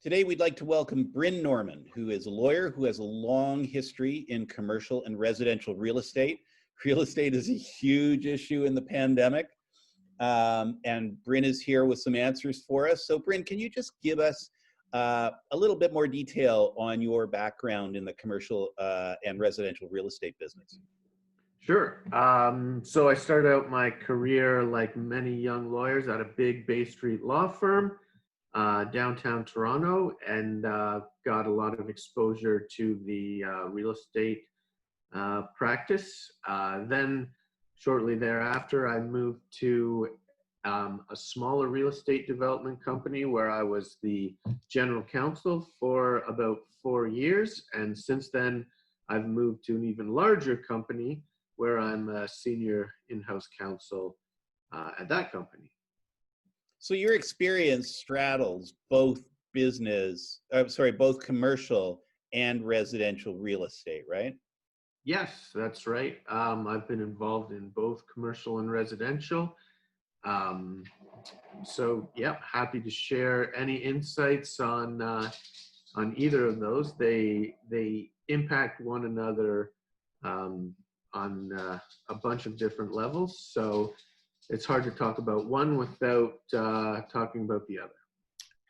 Today, we'd like to welcome Bryn Norman, who is a lawyer who has a long history in commercial and residential real estate. Real estate is a huge issue in the pandemic, and Bryn is here with some answers for us. So Bryn, can you just give us a little bit more detail on your background in the commercial and residential real estate business? Sure. So I started out my career, like many young lawyers, at a big Bay Street law firm, downtown Toronto, and got a lot of exposure to the real estate practice. Then shortly thereafter, I moved to a smaller real estate development company where I was the general counsel for about 4 years. And since then, I've moved to an even larger company where I'm a senior in-house counsel at that company. So your experience straddles both both commercial and residential real estate, right? Yes, that's right. I've been involved in both commercial and residential. So yeah, happy to share any insights on either of those. They impact one another on a bunch of different levels. So it's hard to talk about one without talking about the other.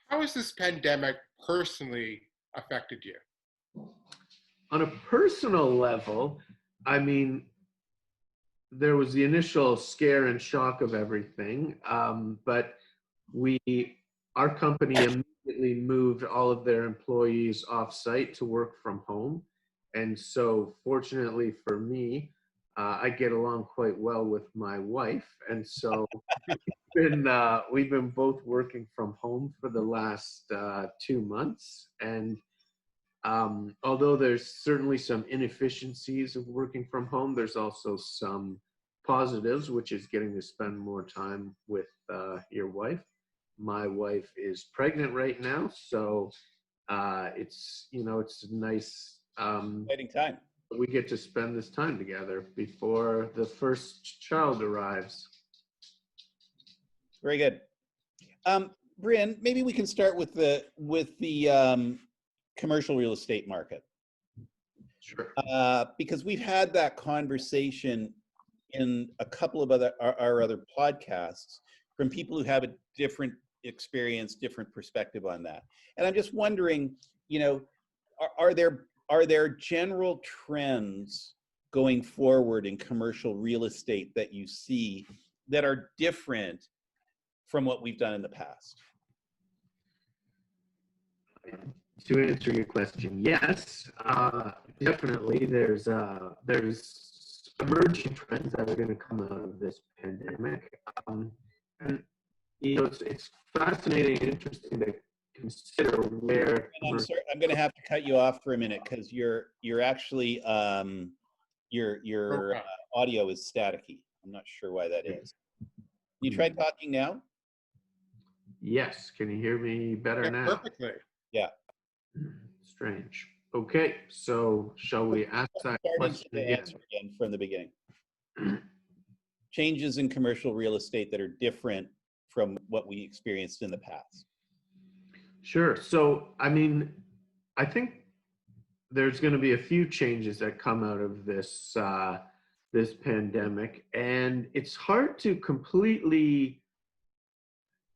How has this pandemic personally affected you? On a personal level, I mean, there was the initial scare and shock of everything, but our company immediately moved all of their employees off-site to work from home. And so fortunately for me, I get along quite well with my wife. And so we've been both working from home for the last 2 months. And although there's certainly some inefficiencies of working from home, there's also some positives, which is getting to spend more time with your wife. My wife is pregnant right now, so it's a nice Exciting time. we get to spend this time together before the first child arrives. Very good. Bryn, maybe we can start with the commercial real estate market. Sure. Because we've had that conversation in a couple of our other podcasts from people who have a different experience, different perspective on that. And I'm just wondering, are there general trends going forward in commercial real estate that you see that are different from what we've done in the past? To answer your question, yes, definitely. There's emerging trends that are going to come out of this pandemic, and it's fascinating and interesting to consider where. I'm sorry, I'm going to have to cut you off for a minute because you're actually your audio is staticky. I'm not sure why that is. You try talking now? Yes. Can you hear me better now? Perfectly. Yeah. Strange. Okay, so shall we ask that question again? Answer again from the beginning. Changes in commercial real estate that are different from what we experienced in the past. Sure. So, I mean, I think there's going to be a few changes that come out of this this pandemic, and it's hard to completely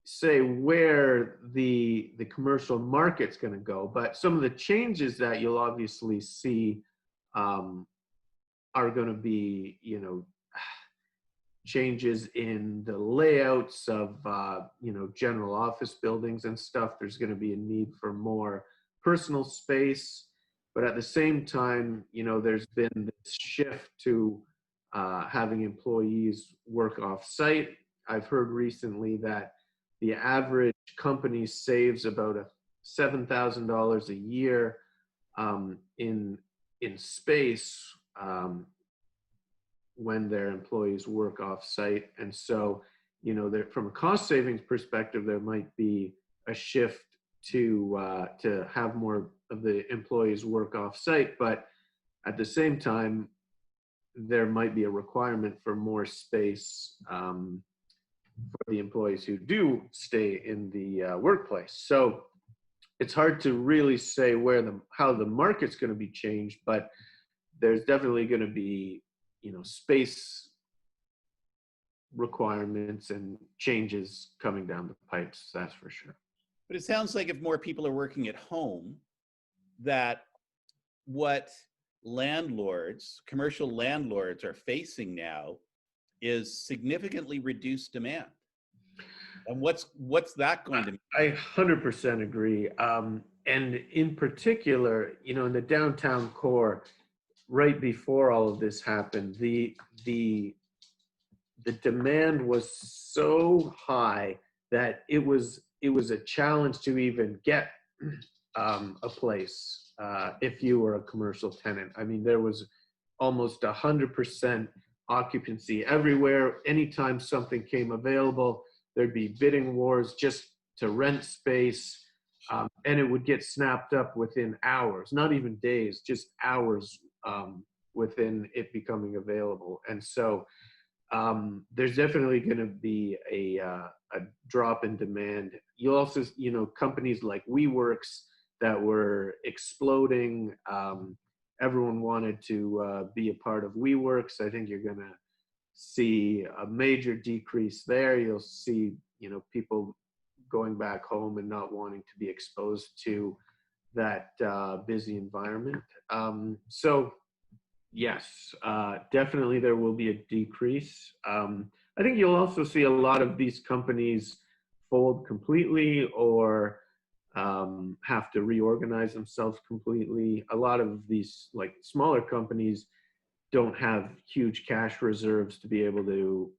say where the commercial market's going to go, but some of the changes that you'll obviously see are going to be, changes in the layouts of, general office buildings and stuff. There's going to be a need for more personal space, but at the same time, there's been this shift to having employees work off-site. I've heard recently that the average company saves about $7,000 a year in space when their employees work off-site, and so from a cost savings perspective, there might be a shift to have more of the employees work off-site, but at the same time, there might be a requirement for more space for the employees who do stay in the workplace. So it's hard to really say how the market's going to be changed, but there's definitely going to be, space requirements and changes coming down the pipes. That's for sure. But it sounds like if more people are working at home, that what commercial landlords are facing now is significantly reduced demand. And what's that going to mean? I 100% agree. And in particular, in the downtown core, right before all of this happened, the demand was so high that it was a challenge to even get a place if you were a commercial tenant. I mean, there was almost 100% occupancy everywhere. Anytime something came available, there'd be bidding wars just to rent space, and it would get snapped up within hours, not even days, just hours within it becoming available. And so there's definitely going to be a drop in demand. You'll also, companies like WeWorks that were exploding. Everyone wanted to be a part of WeWorks. I think you're going to see a major decrease there. You'll see, people going back home and not wanting to be exposed to that busy environment. So yes, definitely there will be a decrease. I think you'll also see a lot of these companies fold completely or have to reorganize themselves completely. A lot of these like smaller companies don't have huge cash reserves to be able to,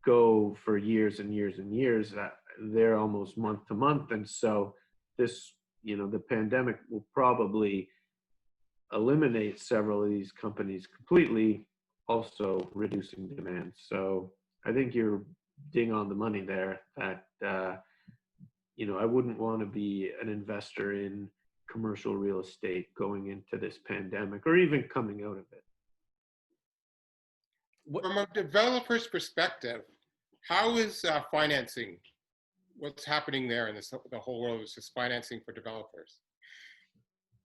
go for years and years and years. They're almost month to month. And so this, the pandemic will probably eliminate several of these companies completely, also reducing demand. So I think you're ding on the money there that, I wouldn't want to be an investor in commercial real estate going into this pandemic or even coming out of it. From a developer's perspective, how is financing? What's happening there in the whole world is just financing for developers?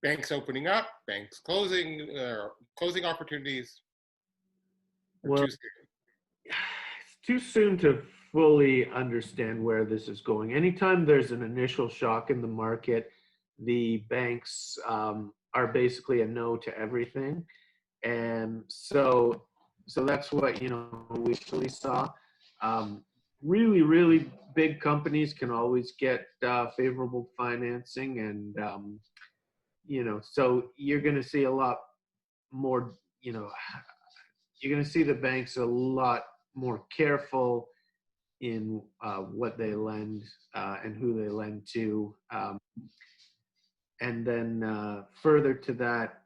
Banks opening up, banks closing, closing opportunities. Well, it's too soon to fully understand where this is going. Anytime there's an initial shock in the market, the banks are basically a no to everything. And so that's what, we initially saw. Really, really big companies can always get favorable financing. And, so you're going to see a lot more, you're going to see the banks a lot more careful in what they lend and who they lend to. And then further to that,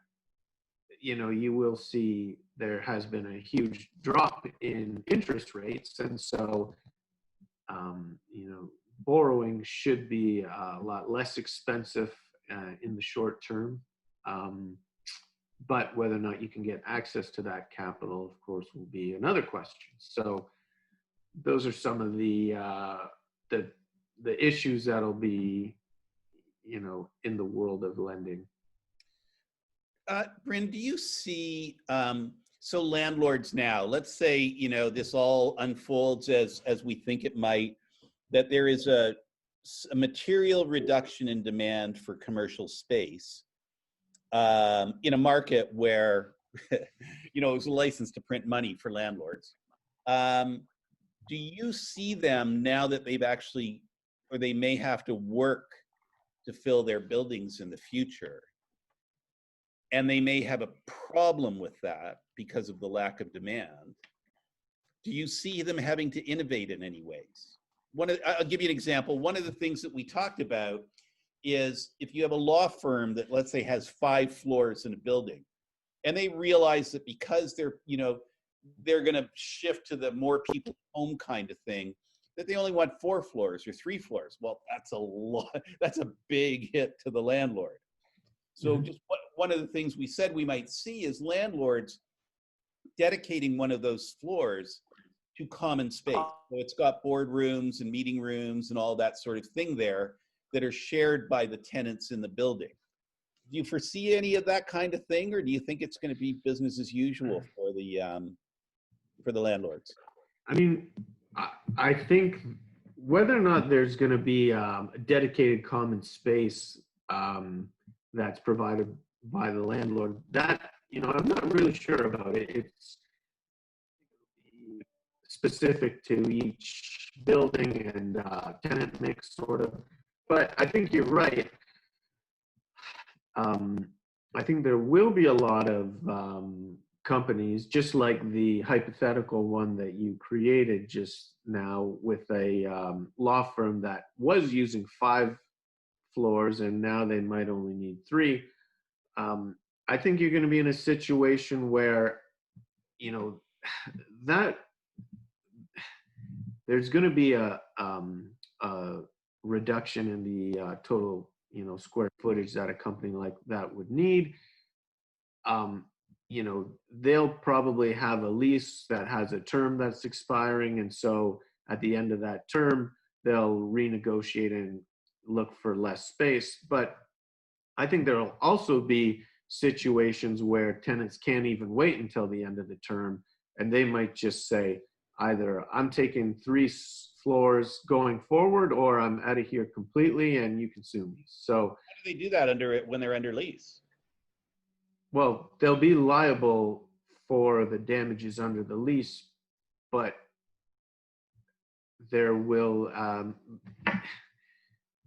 you will see there has been a huge drop in interest rates. And so, borrowing should be a lot less expensive in the short term. But whether or not you can get access to that capital, of course, will be another question. So those are some of the issues that'll be, in the world of lending. Bryn, do you see, so landlords now, let's say, this all unfolds as we think it might, that there is a material reduction in demand for commercial space in a market where, it was a license to print money for landlords. Do you see them now that they've actually, or they may have to work to fill their buildings in the future, and they may have a problem with that because of the lack of demand? Do you see them having to innovate in any ways? I'll give you an example. One of the things that we talked about is if you have a law firm that, let's say, has 5 floors in a building, and they realize that because they're going to shift to the more people home kind of thing, that they only want 4 floors or 3 floors. Well, that's a lot. That's a big hit to the landlord. So just one of the things we said we might see is landlords dedicating one of those floors to common space. So it's got boardrooms and meeting rooms and all that sort of thing there, that are shared by the tenants in the building. Do you foresee any of that kind of thing, or do you think it's going to be business as usual for the landlords? I mean, I think whether or not there's going to be a dedicated common space that's provided by the landlord, that, I'm not really sure about it. It's specific to each building and tenant mix, sort of. But I think you're right. I think there will be a lot of companies, just like the hypothetical one that you created just now with a law firm that was using 5 floors and now they might only need 3. I think you're going to be in a situation where, that there's going to be a reduction in the total, square footage that a company like that would need. They'll probably have a lease that has a term that's expiring. And so at the end of that term, they'll renegotiate and look for less space. But I think there'll also be situations where tenants can't even wait until the end of the term. And they might just say, either I'm taking 3 floors going forward, or I'm out of here completely and you can sue me. So how do they do that when they're under lease? Well, they'll be liable for the damages under the lease, but there will,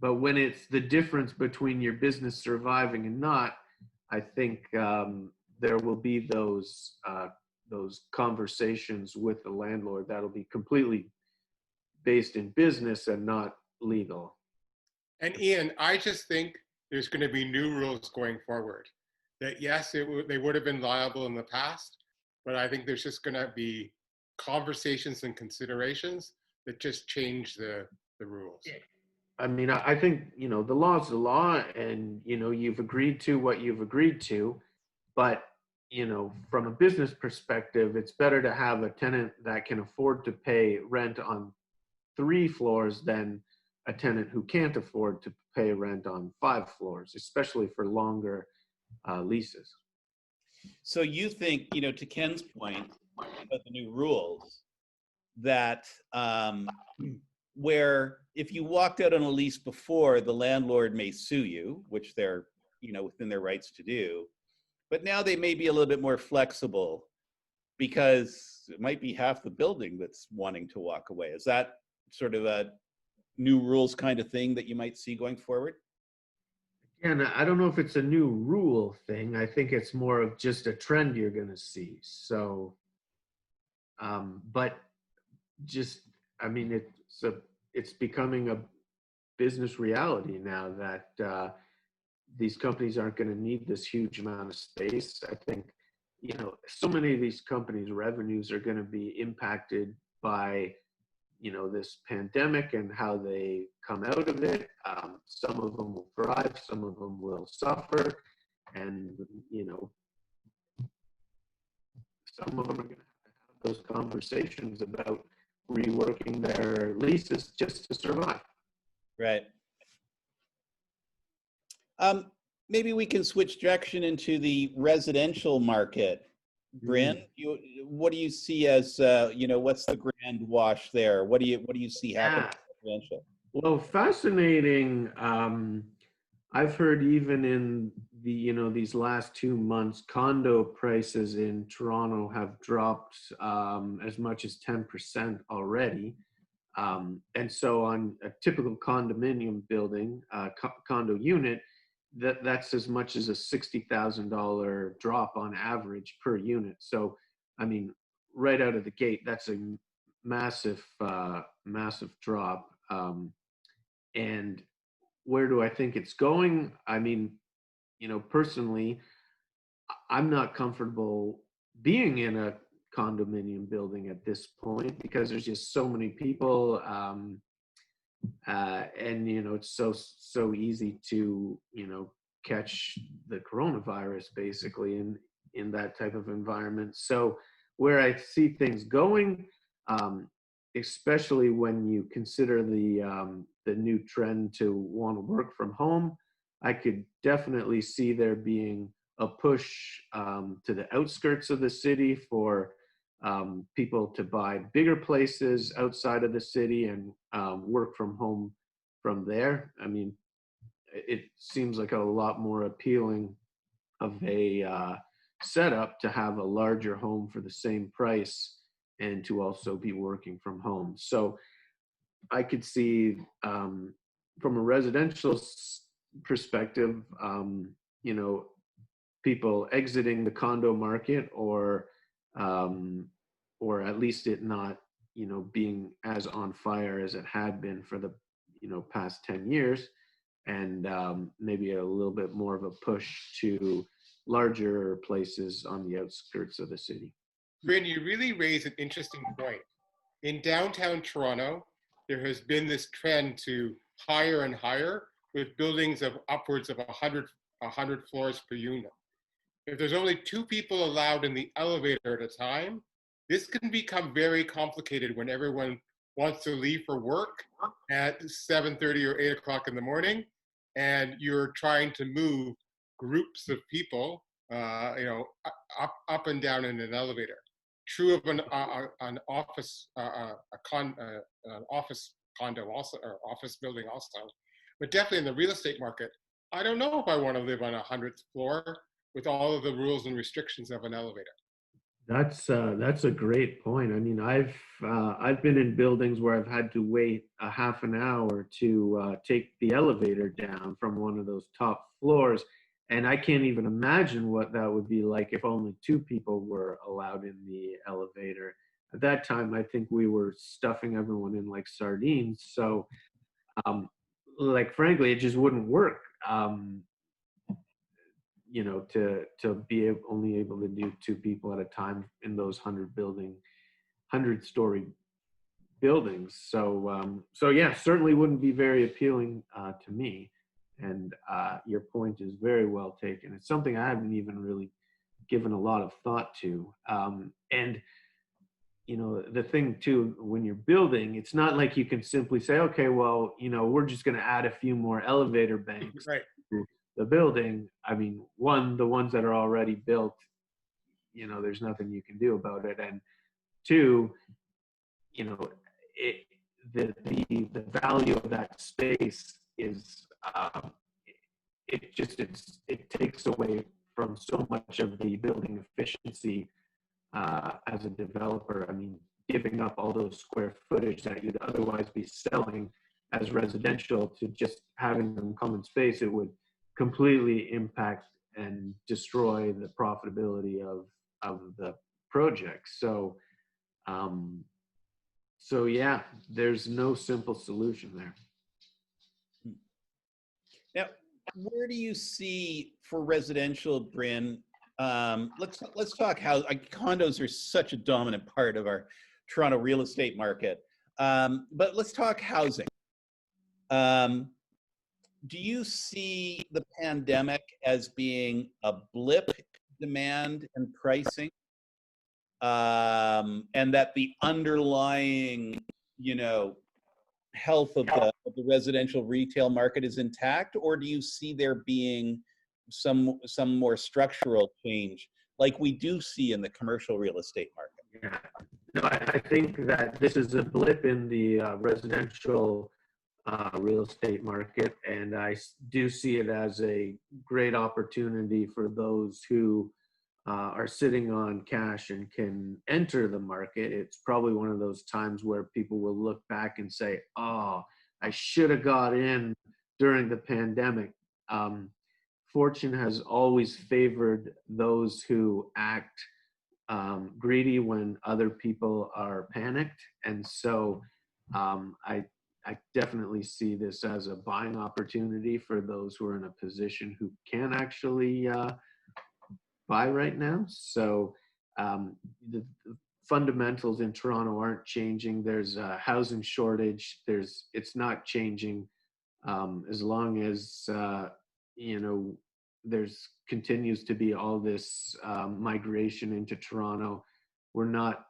but when it's the difference between your business surviving and not, I think there will be those conversations with the landlord that'll be completely based in business and not legal. And Ian, I just think there's going to be new rules going forward. That yes, they would have been liable in the past, but I think there's just going to be conversations and considerations that just change the rules. I mean, I think, the law is the law, and, you've agreed to what you've agreed to, but, from a business perspective, it's better to have a tenant that can afford to pay rent on 3 floors than a tenant who can't afford to pay rent on 5 floors, especially for longer leases. So you think, to Ken's point about the new rules, that where if you walked out on a lease before, the landlord may sue you, which they're, within their rights to do, but now they may be a little bit more flexible because it might be half the building that's wanting to walk away. Is that sort of a new rules kind of thing that you might see going forward? And I don't know if it's a new rule thing. I think it's more of just a trend you're going to see. So, but just, I mean, it's becoming a business reality now that these companies aren't going to need this huge amount of space. I think, so many of these companies' revenues are going to be impacted by this pandemic and how they come out of it. Some of them will thrive, some of them will suffer, and some of them are going to have those conversations about reworking their leases just to survive. Right. Maybe we can switch direction into the residential market. Bryn, what do you see as what's the grand wash there? What do you see happening in residential? Well, fascinating. I've heard even in the these last 2 months, condo prices in Toronto have dropped as much as 10% already. And so on a typical condominium building, condo unit, that's as much as a $60,000 drop on average per unit. So, I mean, right out of the gate, that's a massive, massive drop. And where do I think it's going? I mean, personally, I'm not comfortable being in a condominium building at this point because there's just so many people. And it's so easy to catch the coronavirus basically in that type of environment. So where I see things going, especially when you consider the the new trend to want to work from home, I could definitely see there being a push to the outskirts of the city for people to buy bigger places outside of the city and work from home from there. I mean, it seems like a lot more appealing of a setup to have a larger home for the same price and to also be working from home. So I could see from a residential perspective, you know, people exiting the condo market, or at least it not, you know, being as on fire as it had been for the, you know, past 10 years, and maybe a little bit more of a push to larger places on the outskirts of the city. Bryn, you really raise an interesting point. In downtown Toronto, there has been this trend to higher and higher with buildings of upwards of 100 floors per unit. If there's only 2 people allowed in the elevator at a time, this can become very complicated when everyone wants to leave for work at 7:30 or 8 o'clock in the morning, and you're trying to move groups of people, you know, up and down in an elevator. True of an office, an office condo also, or office building also, but definitely in the real estate market, I don't know if I want to live on a 100th floor with all of the rules and restrictions of an elevator. That's a great point. I mean, I've been in buildings where I've had to wait a half an hour to take the elevator down from one of those top floors, and I can't even imagine what that would be like if only 2 people were allowed in the elevator. At that time, I think we were stuffing everyone in like sardines. So, like, frankly, it just wouldn't work. You know, to be only able to do 2 people at a time in those 100-story buildings. So yeah, certainly wouldn't be very appealing to me. And your point is very well taken. It's something I haven't even really given a lot of thought to. And you know, the thing too, when you're building, it's not like you can simply say, okay, well, you know, we're just going to add a few more elevator banks. Right. To the building. I mean, one, the ones that are already built, you know, there's nothing you can do about it. And 2, you know, the value of that space is, it takes away from so much of the building efficiency as a developer. I mean, giving up all those square footage that you'd otherwise be selling as residential to just having them common space, it would completely impact and destroy the profitability of the project. So, so yeah, there's no simple solution there. Now, where do you see for residential, Bryn? Let's talk how condos are such a dominant part of our Toronto real estate market. But let's talk housing. Do you see the pandemic as being a blip in demand and pricing, and that the underlying, you know, health of the residential retail market is intact, or do you see there being some more structural change like we do see in the commercial real estate market? Yeah, no, I think that this is a blip in the residential real estate market, and I do see it as a great opportunity for those who are sitting on cash and can enter the market. It's probably one of those times where people will look back and say, oh, I should have got in during the pandemic. Fortune has always favored those who act greedy when other people are panicked. And so I definitely see this as a buying opportunity for those who are in a position who can actually buy right now. So the fundamentals in Toronto aren't changing. There's a housing shortage. It's not changing as long as you know, there's continues to be all this migration into Toronto. We're not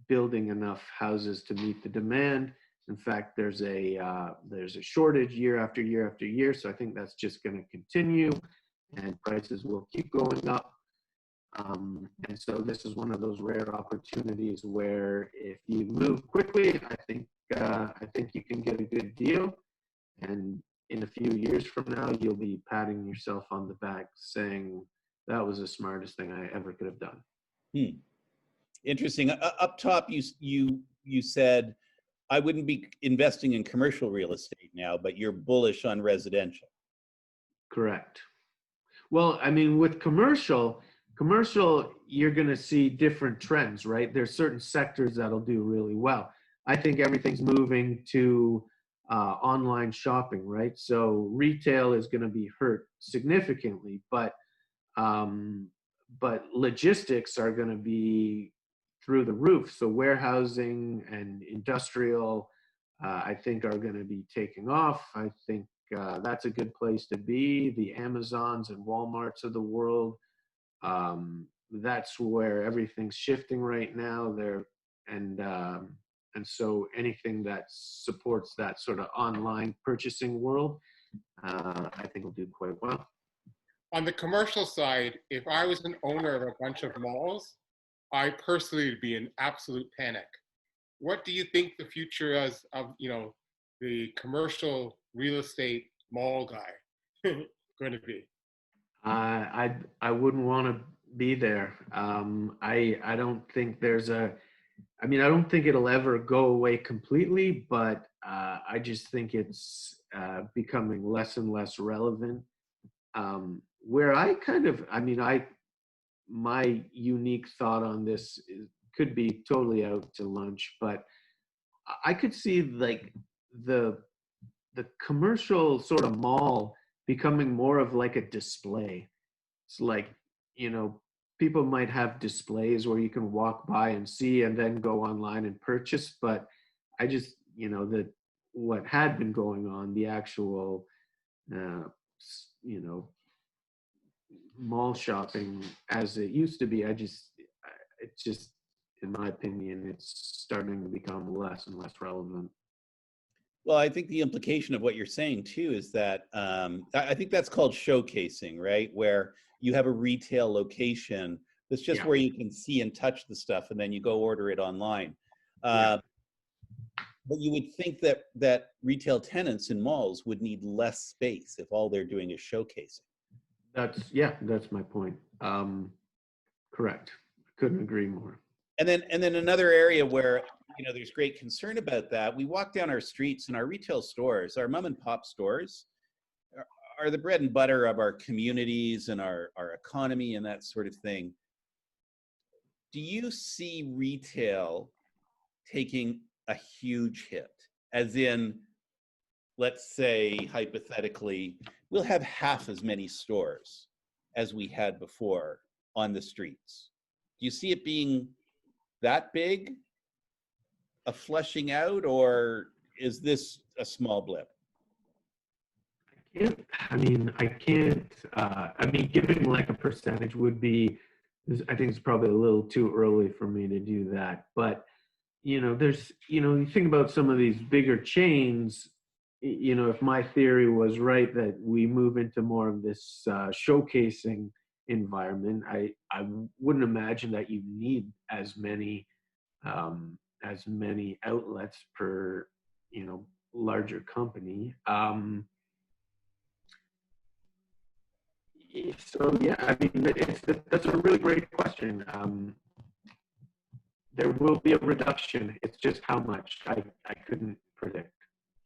building enough houses to meet the demand, In fact, there's a shortage year after year after year. So I think that's just going to continue, and prices will keep going up. And so this is one of those rare opportunities where if you move quickly, I think you can get a good deal. And in a few years from now, you'll be patting yourself on the back saying, that was the smartest thing I ever could have done. Interesting. Up top, you said, I wouldn't be investing in commercial real estate now, but you're bullish on residential. Correct. Well, I mean, with commercial, you're going to see different trends, right? There's certain sectors that'll do really well. I think everything's moving to online shopping, right? So retail is going to be hurt significantly, but logistics are going to be through the roof. So warehousing and industrial, I think, are going to be taking off. I think that's a good place to be. The Amazons and Walmarts of the world, that's where everything's shifting right now. And so anything that supports that sort of online purchasing world, I think will do quite well. On the commercial side, if I was an owner of a bunch of malls, I personally would be in absolute panic. What do you think the future is of, the commercial real estate mall guy going to be? I wouldn't want to be there. I don't think I don't think it'll ever go away completely, but I just think it's becoming less and less relevant. Where my unique thought on this could be totally out to lunch, but I could see like the commercial sort of mall becoming more of like a display. It's like, people might have displays where you can walk by and see and then go online and purchase, but I just, what had been going on, the actual, mall shopping as it used to be, it's just, in my opinion, it's starting to become less and less relevant. Well, I think the implication of what you're saying too is that I think that's called showcasing, right? Where you have a retail location that's just where you can see and touch the stuff, and then you go order it online. But you would think that retail tenants in malls would need less space if all they're doing is showcasing. That's my point. Correct. Couldn't agree more. And then another area where there's great concern about that. We walk down our streets, and our retail stores, our mom and pop stores, are the bread and butter of our communities and our economy and that sort of thing. Do you see retail taking a huge hit? As in, let's say, hypothetically, we'll have half as many stores as we had before on the streets. Do you see it being that big, a flushing out, or is this a small blip? Giving like a percentage would be, I think it's probably a little too early for me to do that. But, there's, you think about some of these bigger chains, if my theory was right, that we move into more of this showcasing environment, I wouldn't imagine that you need as many outlets per, larger company. That's a really great question. There will be a reduction. It's just how much I couldn't predict.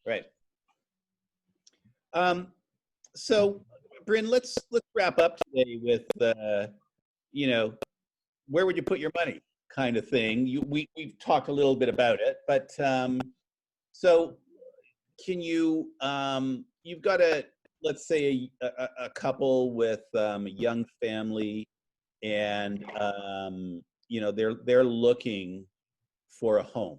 Right. So, Bryn, let's wrap up today with where would you put your money kind of thing. We've talked a little bit about it, but so can you? You've got let's say a couple with a young family, and they're looking for a home.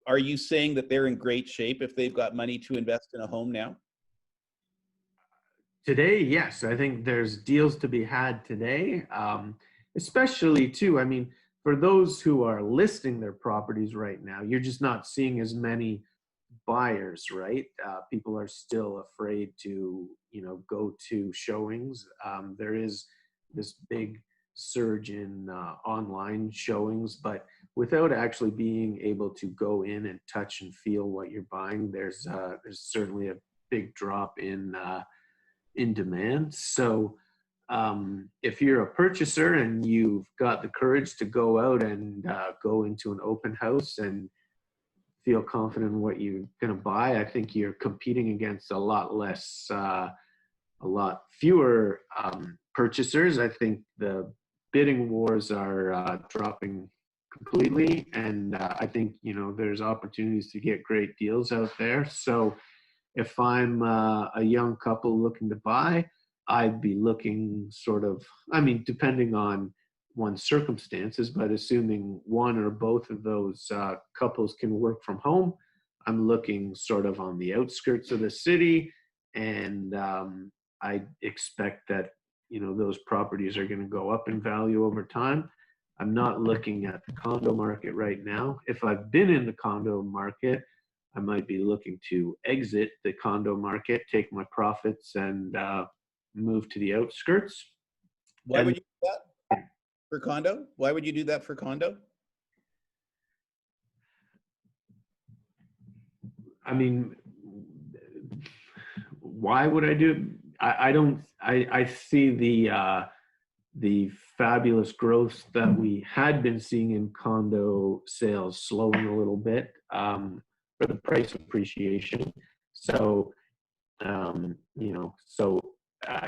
Are you saying that they're in great shape if they've got money to invest in a home now? Today, yes. I think there's deals to be had today, especially too. for those who are listing their properties right now, you're just not seeing as many buyers, right? People are still afraid to, go to showings. There is this big surge in online showings, but without actually being able to go in and touch and feel what you're buying, there's certainly a big drop in demand. So if you're a purchaser and you've got the courage to go out and go into an open house and feel confident in what you're going to buy, I think you're competing against a lot fewer purchasers. I think the bidding wars are dropping completely, and I think there's opportunities to get great deals out there. So if I'm a young couple looking to buy, I'd be looking depending on one's circumstances, but assuming one or both of those couples can work from home, I'm looking sort of on the outskirts of the city, and I expect that those properties are going to go up in value over time. I'm not looking at the condo market right now. If I've been in the condo market, I might be looking to exit the condo market, take my profits, and move to the outskirts. Why would you do that for condo? Why would you do that for condo? I mean, why would I do? I see the fabulous growth that we had been seeing in condo sales slowing a little bit for the price appreciation. So,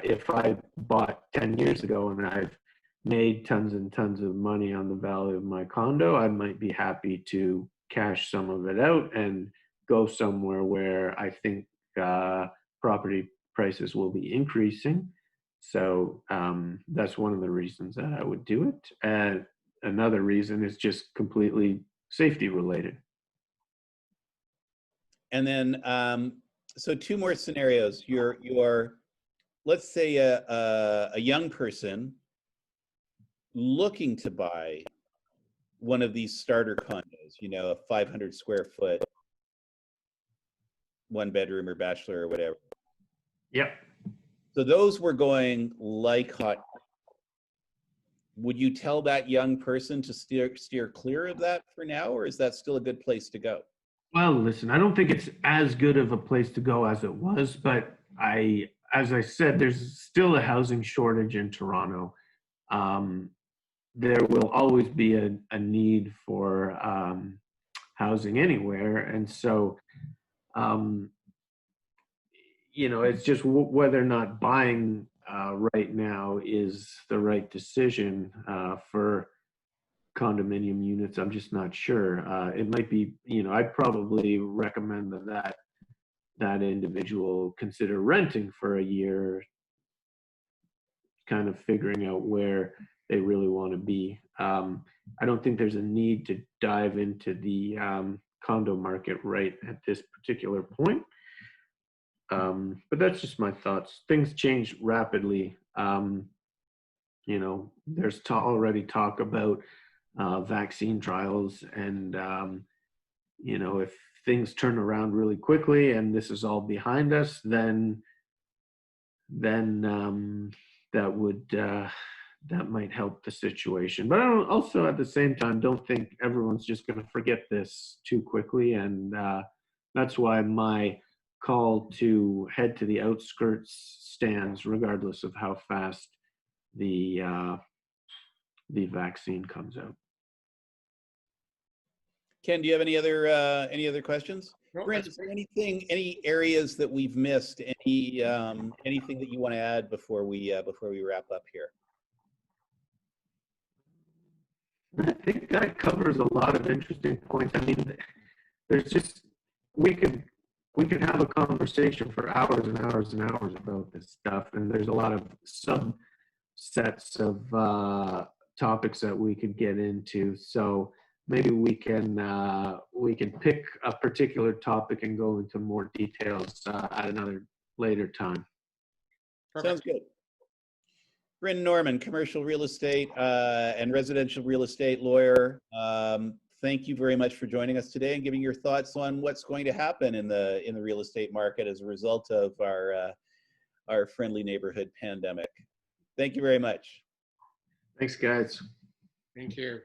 if I bought 10 years ago and I've made tons and tons of money on the value of my condo, I might be happy to cash some of it out and go somewhere where I think property prices will be increasing. So that's one of the reasons that I would do it. And another reason is just completely safety related. And then, so two more scenarios. You're let's say a young person looking to buy one of these starter condos, a 500 square foot, 1 bedroom or bachelor or whatever. Yep. So those were going like hot. Would you tell that young person to steer clear of that for now, or is that still a good place to go? Well, listen, I don't think it's as good of a place to go as it was, but as I said, there's still a housing shortage in Toronto. There will always be a need for housing anywhere, and so it's just whether or not buying right now is the right decision for condominium units. I'm just not sure. It might be, I'd probably recommend that individual consider renting for a year, kind of figuring out where they really want to be. I don't think there's a need to dive into the condo market right at this particular point. But that's just my thoughts. Things change rapidly. There's already talk about vaccine trials, and if things turn around really quickly and this is all behind us, then that might help the situation. But I also at the same time don't think everyone's just going to forget this too quickly, and that's why my call to head to the outskirts stands, regardless of how fast the vaccine comes out. Ken, do you have any other questions? No, Brent, is there any areas that we've missed? Anything that you want to add before we wrap up here? I think that covers a lot of interesting points. I mean, there's just we could have a conversation for hours and hours and hours about this stuff, and there's a lot of subsets of topics that we could get into. So maybe we can pick a particular topic and go into more details at another later time. Perfect. Sounds good. Bryn Norman, commercial real estate and residential real estate lawyer. Thank you very much for joining us today and giving your thoughts on what's going to happen in the real estate market as a result of our friendly neighborhood pandemic. Thank you very much. Thanks, guys. Thank you.